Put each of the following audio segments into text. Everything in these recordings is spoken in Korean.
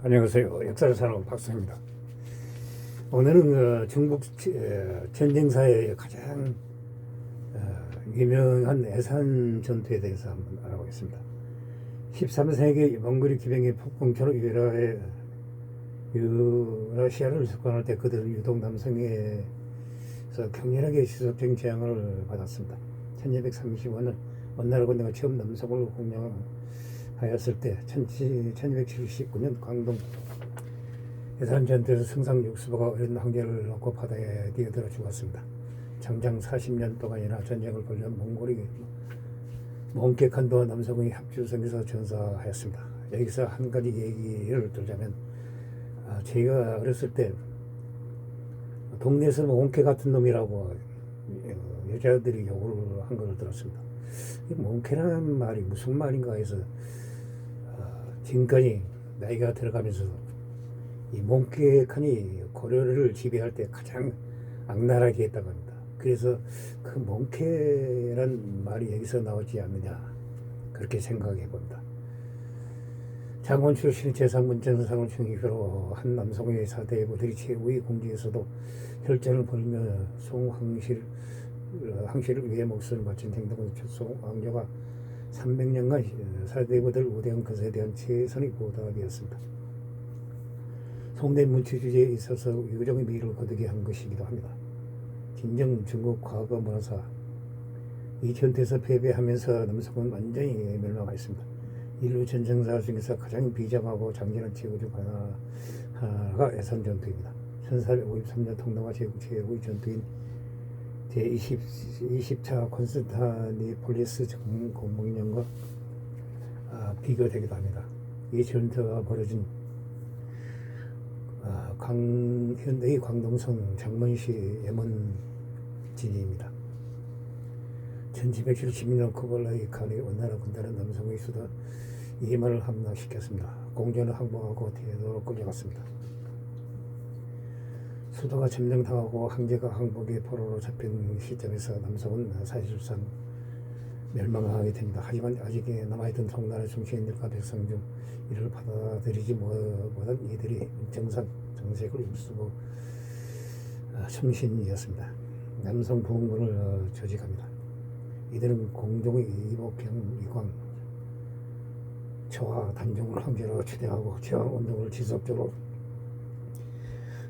안녕하세요. 역사를 사는 박사입니다. 오늘은 중국 전쟁사의 가장 유명한 애산 전투에 대해서 한번 알아보겠습니다. 13세기 몽골이 기병의 폭풍처로 유라시아를 석관할 때 그들은 유독 남성에서 격렬하게 지속적인 재앙을 받았습니다. 1235년 원나라 군대가 처음 남성을 공격하였을 때 1279년 광동 애산 전투에서 승상 육수보가 어린 황제를 놓고 바다에 뛰어들어 죽었습니다. 장장 40년 동안이나 전쟁을 벌여 몽골이 몽케칸도와 남성의 합주성에서 전사하였습니다. 여기서 한 가지 얘기를 들자면 제가 어렸을 때 동네에서 몽케 같은 놈이라고 여자들이 욕을 한 걸 들었습니다. 몽케라는 말이 무슨 말인가 해서 지금까지 나이가 들어가면서 이 몽케칸이 고려를 지배할 때 가장 악랄하게 했다고 합니다. 그래서 그 몽케란 말이 여기서 나오지 않느냐 그렇게 생각해 봅니다. 장원 출신의 재상문전상을 중의표로 한 남성의 사대부들이 최후의 공지에서도 혈전을 벌이며 항시를 위해 목숨을 바친 행동을 송왕조가 300년간 사대부들 우대한 것에 대한 최선의 보답이었습니다. 송대 문체주의에 있어서 유정의 미를 거두게 한 것이기도 합니다. 진정 중국 과거 문화사 이 전투에서 패배하면서 남성은 완전히 멸망하였습니다. 인류 전쟁사 중에서 가장 비장하고 장진한 최후 중 하나가 애산 전투입니다. 1453년 동남아 제국 최후의 전투인 제20차 콘스탄티노플리스 공명령과 비교되기도 합니다. 이 전투가 벌어진 현대의 광동성 장문시 예문진입니다. 1770년 쿠블라이 칸이 원나라 군단은 남성의 수도 2만을 함락시켰습니다. 공전을 항복하고 대도로 끌려갔습니다. 수도가 점령당하고 황제가 항복의 포로로 잡힌 시점에서 남성은 사실상 멸망하게 됩니다. 하지만 아직 남아있던 송나라 중시인들과 백성 중 이를 받아들이지 못한 이들이 정산 정색을 입수고 충신이었습니다. 남성 부흥군을 조직합니다. 이들은 공종의 이복경, 이광, 초하, 단종을 황제로 추대하고 저항운동을 지속적으로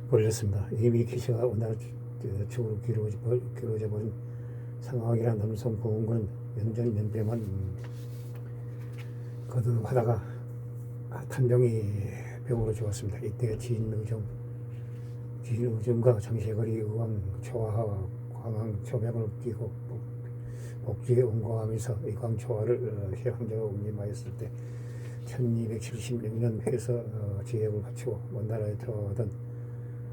벌였습니다. 이미 기시가 원나라 쪽으로 길어져 버린 상황이라 남성 부흥군은 연전연대만 거듭하다가 단종이 병으로 죽었습니다. 이때 진의정과 장세거리 의왕 초하와 광왕 초명을 끼고 복지에 온거하면서 의광 초하를 황제가 운임하였을 때 1276년 회서 지역을 바치고 원나라에 들어오던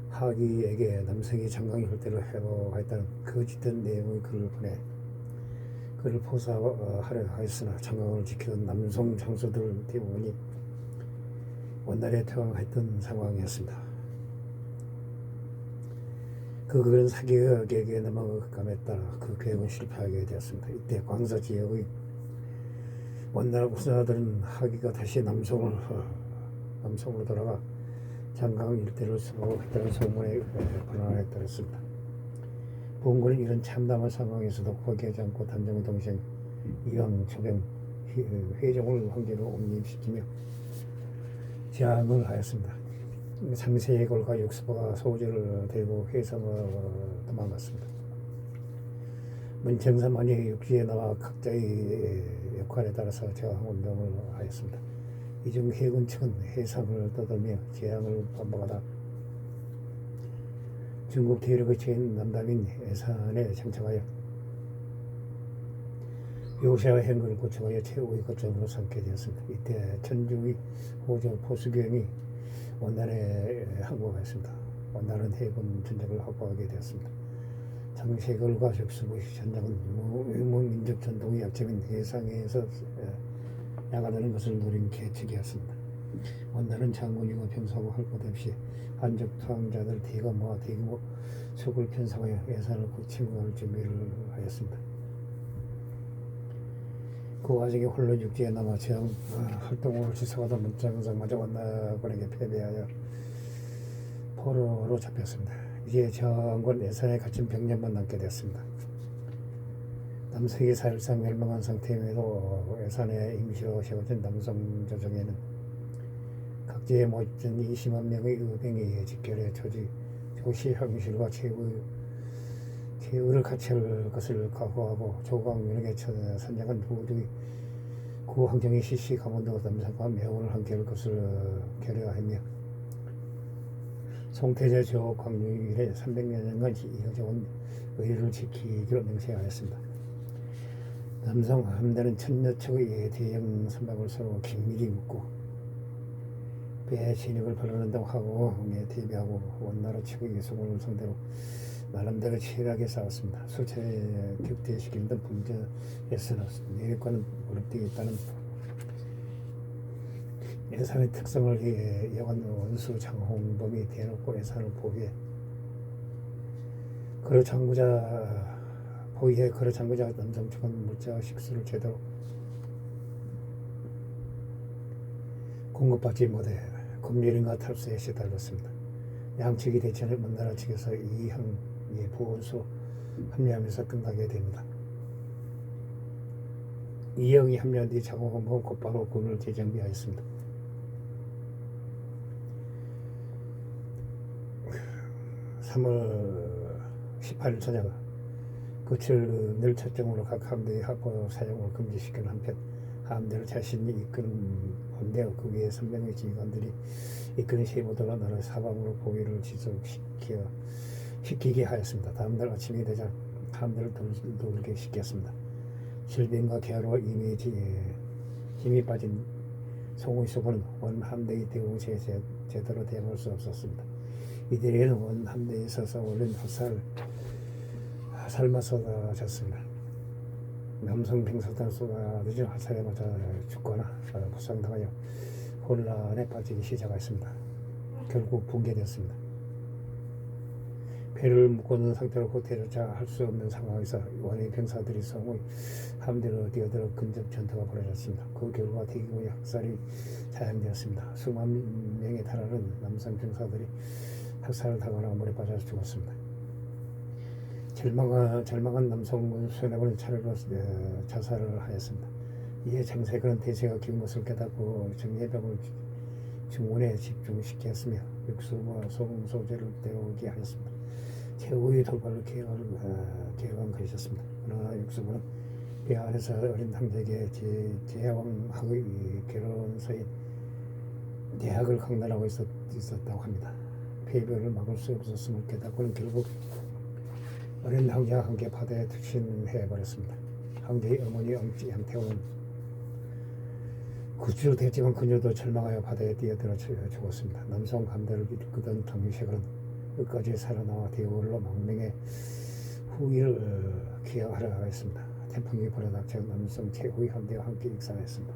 하기에게 남성이 장강의 혈대를 회복하였다는 거짓된 내용의 글을 보내 그를 포사하려 하였으나 장강을 지키던 남성 장수들 대부분이 원나라에 퇴항했던 상황이었습니다. 그 글은 사기에게 넘어감에 따라 그 계획은 실패하게 되었습니다. 이때 광서 지역의 원나라 군사들은 하기가 다시 남성으로 돌아가 장강 일대를 수복했다는 소문에 반환에 따랐습니다. 부흥군은 이런 참담한 상황에서도 포기하지 않고 단종의 동생 이왕 초병 회종을 황제로 옹립시키며 제항을 하였습니다. 상세골과 육수보가 소주를 들고 회성으로 도망갔습니다. 문청사만이 육지에 나와 각자의 역할에 따라서 저항운동을 하였습니다. 이중 해군 측은 해상을 떠돌며 재앙을 반복하다 중국 대륙의 최인 남단인 애산에 정착하여 요샤와 행군을 구축하여 최후의 거점으로 삼게 되었습니다. 이때 천주의 호조 포수경이 원나라에 항복하였습니다. 원나라는 해군 전적을 확보하게 되었습니다. 장세걸과 적수부의 전장은 유목민족 전통의 약점인 해상에서 나가다는 것을 노린 계책이었습니다. 원나라는 장군이고 병사고 할 것 없이 한족 투항자들 대거 모아 대규모 속을 편성하여 애산을 침공할 준비를 하였습니다. 그 와중에 홀로 육지에 남아 제왕 활동을 지속하던 문장성마저 원나군에게 패배하여 포로로 잡혔습니다. 이제 저항군 예산에 갇힌 병력만 남게 되었습니다. 남색이 사실상 멸망한 상태임에도 예산에 임시로 세워진 남성조정에는 각지에 모집된 20만 명의 의병이 직결해 조시 형실과 최후를 갖출 것을 각오하고 조광민에게 선정한 모두의 구황정의 시시 강원도 남성과 매운을 함께할 것을 결의하며 송태제 조광룡 이래 300여 년간 이어져 온 의리를 지키기로 맹세하였습니다. 남성 함대는 천여 척의 대형 선박을 서로 긴밀히 묶고 배에 진흙을 발라낸다고 하고 대비하고 원나라 측의 예속을 상대로 나름대로 치열하게 싸웠습니다. 수차례 격퇴시킨 듯 분전에서는 내륙과는 무릎되어 있다는 예산의 특성을 이어간 원수 장홍범이 대놓고 예산을 포위해 그러 장구자 남성 측은 물자 식수를 제대로 공급받지 못해 금리린과 탈수에 시달렸습니다. 양측이 대전에 먼나라 측에서 이항이 보원소 합류하면서 끝나게 됩니다. 이형이 합류한 뒤 장홍범은 곧바로 군을 재정비하였습니다. 3월 18일 저녁 그칠 늘 첫정으로 각 함대의 합보 사용을 금지시키는 한편 함대를 자신이 이끄는 본대와 그 위에 선명의 지휘관들이 이끄는 세무도가 나라 사방으로 보위를 지속시키게 하였습니다. 다음날 아침이 되자 함대를 돌게 시켰습니다. 질병과 폐하로 이미 힘이 빠진 송의수군은 원 함대의 대우에 제대로 대응할 수 없었습니다. 이들에게는 원 함대에 서서 올린 화살만 쏟아졌습니다. 남성 병사들은 쏟아지는 화살에 맞아 죽거나 부상당하여 혼란에 빠지기 시작했습니다. 결국 붕괴되었습니다. 배를 묶어놓은 상태로 호텔조차 할 수 없는 상황에서 원의 병사들이 성의 함대로 뛰어들어 근접 전투가 벌어졌습니다. 그 결과 대규모의 학살이 자행되었습니다. 수만 명에 달하는 남성 병사들이 학살을 당하나 물에 빠져 죽었습니다. 절망한 남성은 수뇌군은 차례로 자살을 하였습니다. 이에 장세군은 대세가 기운 것을 깨닫고 정예병을 중원에 집중시켰으며 육수와 소제를 때우게 하였습니다. 최후의 돌발로 계획한 것이었습니다. 그러나 육수군은 배 안에서 어린 황제에게 제왕학의 결혼서인 대학을 강단하고 있었다고 합니다. 폐별을 막을 수 없었음을 깨닫고는 결국 어린 황제와 함께 바다에 투신해버렸습니다. 황제의 어머니 양태호는 구치로 됐지만 그녀도 절망하여 바다에 뛰어들어 죽었습니다. 남성 함대를 이끌던 장유색은 끝까지 살아나와 대우로 망명의 후위를 기약하려 했습니다. 태풍이 불어닥쳐 남성 최후의 함대와 함께 익사했습니다.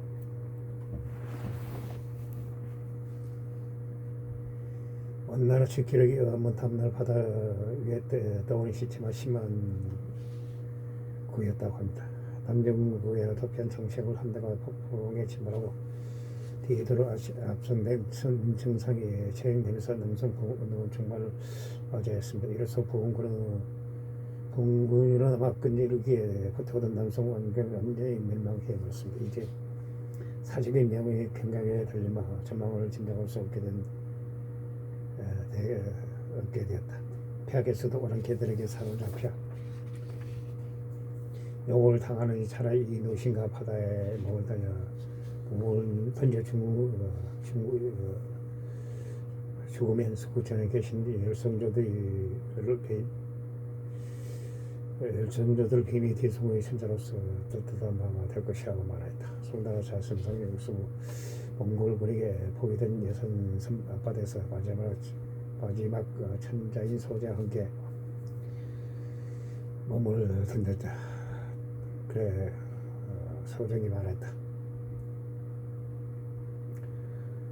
원나라 측기력이 먼 다음날 바다 위에 떠오른 시체만 10만 구였다고 합니다. 남정구에 도피한 정책을 함대가 폭풍에 침몰하고 뒤에도로 앞선된 정상에 체행되면서 남성 보훈군은 정말 어제했습니다. 이로써 보훈군은 아마 끈질기게 버텨오던 남성 원군을 완전히 멸망해버렸습니다. 이제 사직의 명의 경각에 달리마 전망을 짐작할 수 없게 되었다. 폐하께서도 오란 개들에게 사로잡혀 욕을 당하느니 차라리 이 노신과 바다에 목을 던져 죽으면서 구천에 계신 열성조들 비밀 대송의 선자로서 떳떳한 바가 될 것이라고 말하였다. 송나라 자승성 영수 몽골군에게 포위된 예선 앞바다에서 마지막 천자인 소재와 함께 몸을 던졌다. 그래 소정이 말했다.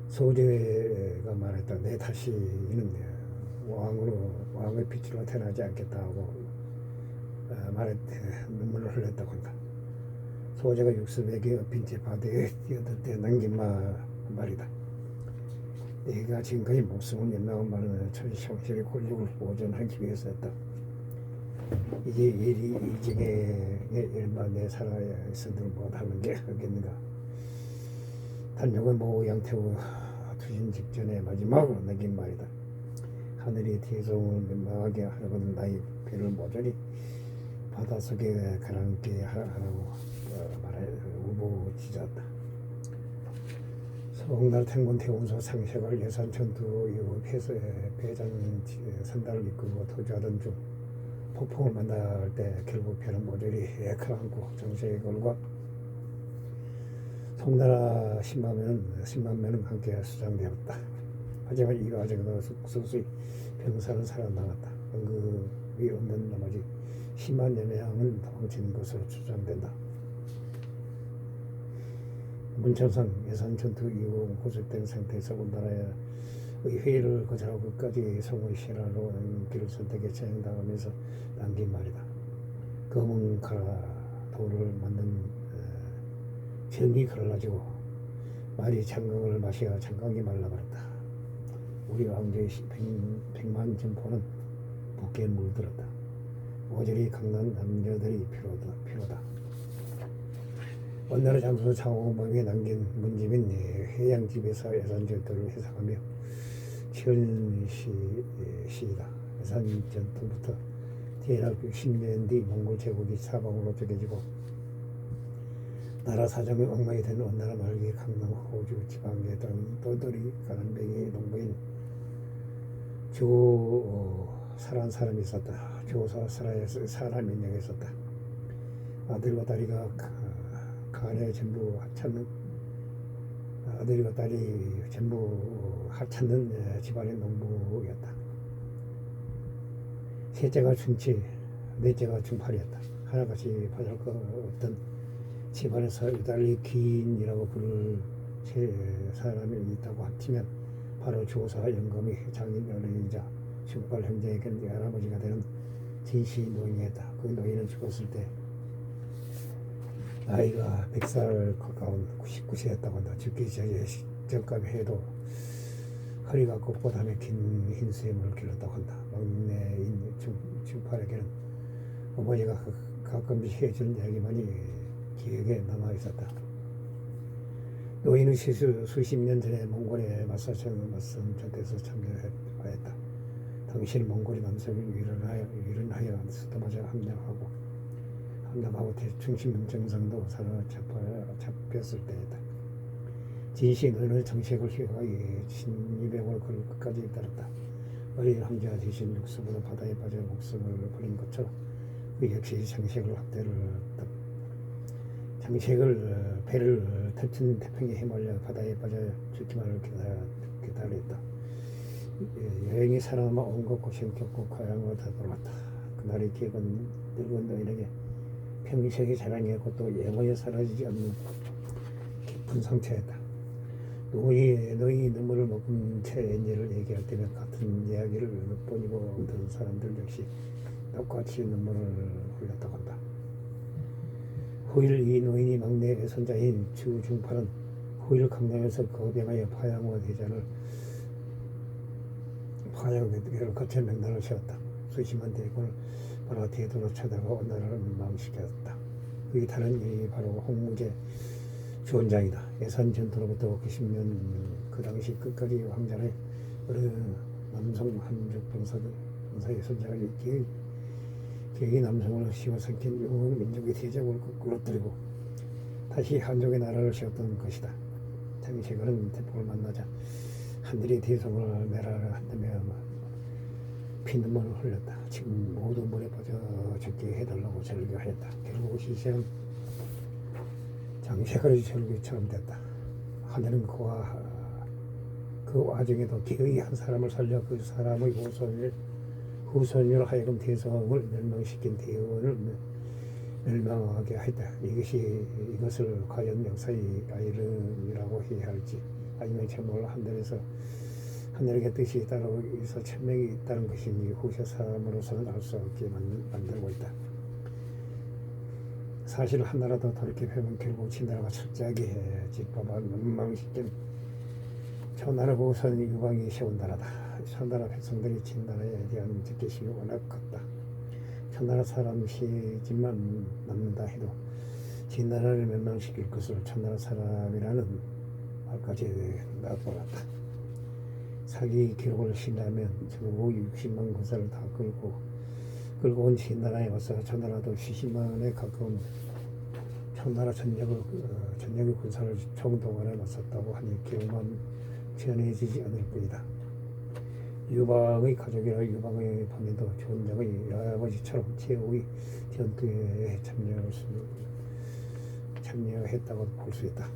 소재가 말했다. 내 다시는 왕의 빛으로 태어나지 않겠다 하고 말했대. 눈물을 흘렸다고 한다. 소자가 육수백에 엎인 채 바다에 뛰어들 때 남긴 말이다. 내가 지금까지 목숨을 연명한 말은 천시황실의 권력을 보존하기 위해서였다. 이제 이직에 일마 내 살아있어도 못하는 게 하겠는가. 단역은 모 양태우 투신 직전에 마지막으로 남긴 말이다. 하늘이 대성을 멸망하게 하려거든 나의 배를 모조리 바닷속에 가라앉게 하라고 말해 우보지졌다. 서울날 태군 태운소 상색을 예산 전투 이후 배전 선달을 이끌고 토주하던 중 폭풍을 만날 때 결국 배는 모조리 가라앉고 정세걸과 송나라 10만 명은 함께 수장되었다. 하지만 이 과정에서 소수의 병사는 살아남았다. 응급이 없는 나머지 10만여 명은 도망친 것으로 추정된다. 문천성 예산 전투 이후 고속된 상태에서 우리나라의 회의를 거절하고 끝까지 성의 신화로 길을 선택해 진행당하면서 남긴 말이다. 검은 돌을 만든 전이 갈라지고 말이 장강을 마시어 장강이 말라버렸다. 우리 왕조의 100만 점포는 붓게 물들었다. 모조리 강난 남녀들이 필요다. 원나라 장수 장호범이 남긴 문집인 해양집에서 예산전투를 회상하며 치은 시이다. 예산전투부터 대략 60년 뒤 몽골 제국이 사방으로 쪼개지고 나라 사정이 엉망이 된 원나라 말기에 강남, 호주, 지방에 떠돌이 가난뱅이 농부인 조사란 사람이 있었다. 조사사라의 사람이 명이 있었다. 아들과 딸이가 간에 전부 하찮는 아들과 딸이 전부 하찮는 집안의 농부였다. 셋째가 춘치, 넷째가 춘팔이었다. 하나같이 받을 것 없던 집안에서 유달리 귀인이라고 부를 세 사람이 있다고 합치면 바로 조사 영검이 장인 어른이자 춘팔 형제에게는 할아버지가 되는 진시 노인이었다. 그 노인은 죽었을 때 나이가 100살 가까운 99세였다고 한다. 죽기 전까지 해도 허리가 꼿꼿하며 긴 흰수염을 길렀다고 한다. 막내인 춘팔에게는 어머니가 가끔씩 해준 이야기만이 기억에 남아있었다. 노인은 수십 년 전에 몽골에 맞선 전투에서 참여하였다. 당시는 몽골이 남성을 위련하여 수도마저 함락하고 대충 정상도 사로잡혔을 때였다. 진시 너는 정책을 휘하여 1200월 걸 끝까지 따랐다. 어린 황제와 대신 육수보다 바다에 빠져 목숨을 버린 것처럼 그 역시 배를 터친 태풍에 휘말려 바다에 빠져 죽기만을 기다렸다. 여행이 살아남아 온갖 고생 겪고 고향으로 되돌아왔다. 그날의 기억은 늙은 노인에게 평생의 자랑이었고 또 영원히 사라지지 않는 깊은 상처였다. 노인이 눈물을 머금은 채 엔지를 얘기할 때면 같은 이야기를 몇 번이고 들은 사람들 역시 똑같이 눈물을 흘렸다고 한다. 후일 이 노인이 막내 손자인 주중팔은 후일 강남에서 거병하여 파양과 대자를 거쳐 명단을 세웠다. 수십만 대군을 바로 대도로 쳐다가 원나라를 망시켰다. 그의 다른 일이 바로 홍무제 주원장이다. 예산 전투로부터 90년 그 당시 끝까지 황자의 어느 남성 한족 병사의 손자가 계획이 남성을 씌워삼킨 영웅 민족의 대적을 끌어들이고 다시 한족의 나라를 세웠던 것이다. 장세걸은 태풍을 만나자 하늘이 대성을 멸하려 한다며 피눈물을 흘렸다. 지금 모두 물에 빠져 죽게 해달라고 절규하였다. 결국 시세는 장세걸의 절규처럼 됐다. 하늘은 그 와중에도 기어이 한 사람을 살려 그 사람의 후손으로 하여금 대성을 멸망시킨 대원을 멸망하게 했다. 이것을 과연 역사의 아이러니라고 해야 할지 아니면 정말 하늘에게 뜻이 따로 있어 천명이 있다는 것이니 후세 사람으로서는 알 수 없게 만들고 있다. 사실 하나라도 돌이켜보면 결국 진나라가 철저하게 짓밟아 멸망시킨 초나라 보선 유방이 세운 나라다. 초나라 백성들이 진나라에 대한 적개심이 워낙 컸다. 초나라 사람이지만 남는다 해도 진나라를 멸망시킬 것을 초나라 사람이라는 말까지 나타났다. 사기 기록을 신뢰하면 전국 60만 군사를 다 끌고 온 진나라에 와서 초나라도 70만에 가까운 초나라 전역의 군사를 총동원해 나섰다고 하니 기록만 전해지지 않을 뿐이다. 유방의 가족이라 유방의 본인도 전쟁의 아버지처럼 최후의 전투에 참여했다고 볼 수 있다.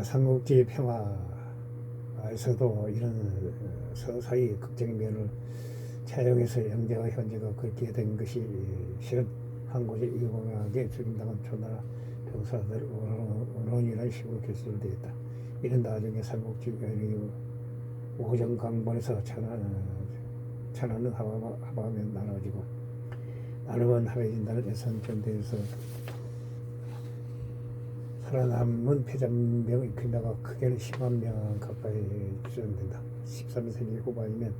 삼국지 평화에서도 이런 서사의 극적인 면을 차용해서 영제와 현재가 그렇게 된 것이 실은 항고제 유방에게 죽임당한 초나라 병사들 원원이라는 식으로 결설되었다. 이는 나중에 삼국지 오정강본에서 천하는 하바면 나눠지고 나누면 하해진다는 예선전대에서 살아남은 패잔병의 규모가 크게는 10만 명 가까이 추정된다. 13세기 후반이면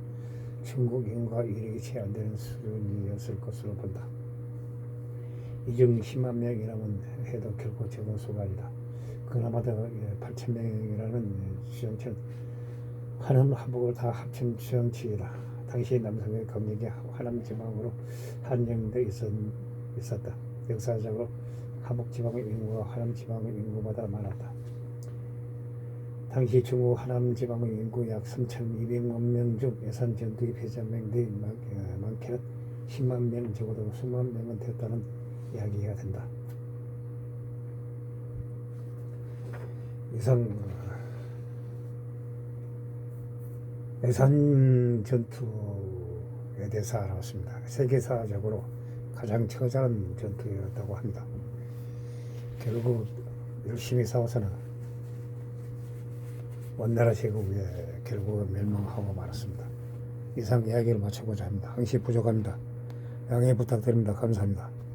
중국 인구가 일익이 채 안 되는 수준이었을 것으로 본다. 이 중 10만 명이라면 해도 결코 적은 수가 아니다. 그나마도 8천 명이라는 추정치는 하남 하북을 다 합친 추정치이다. 당시 남성의 경력이 하남 지방으로 한정돼 있었다. 역사적으로 하북 지방의 인구가 하남 지방의 인구보다 많았다. 당시 중국 하남 지방의 인구 약 3,200만 명 중 예산 전투의 패잔병들이 많게는 10만 명, 적어도 수만 명은 됐다는 이야기가 된다. 이상 예산 전투에 대해서 알아봤습니다. 세계사적으로 가장 처절한 전투였다고 합니다. 결국 열심히 싸워서는 원나라 제국에 결국은 멸망하고 말았습니다. 이상 이야기를 마치고자 합니다. 항시 부족합니다. 양해 부탁드립니다. 감사합니다.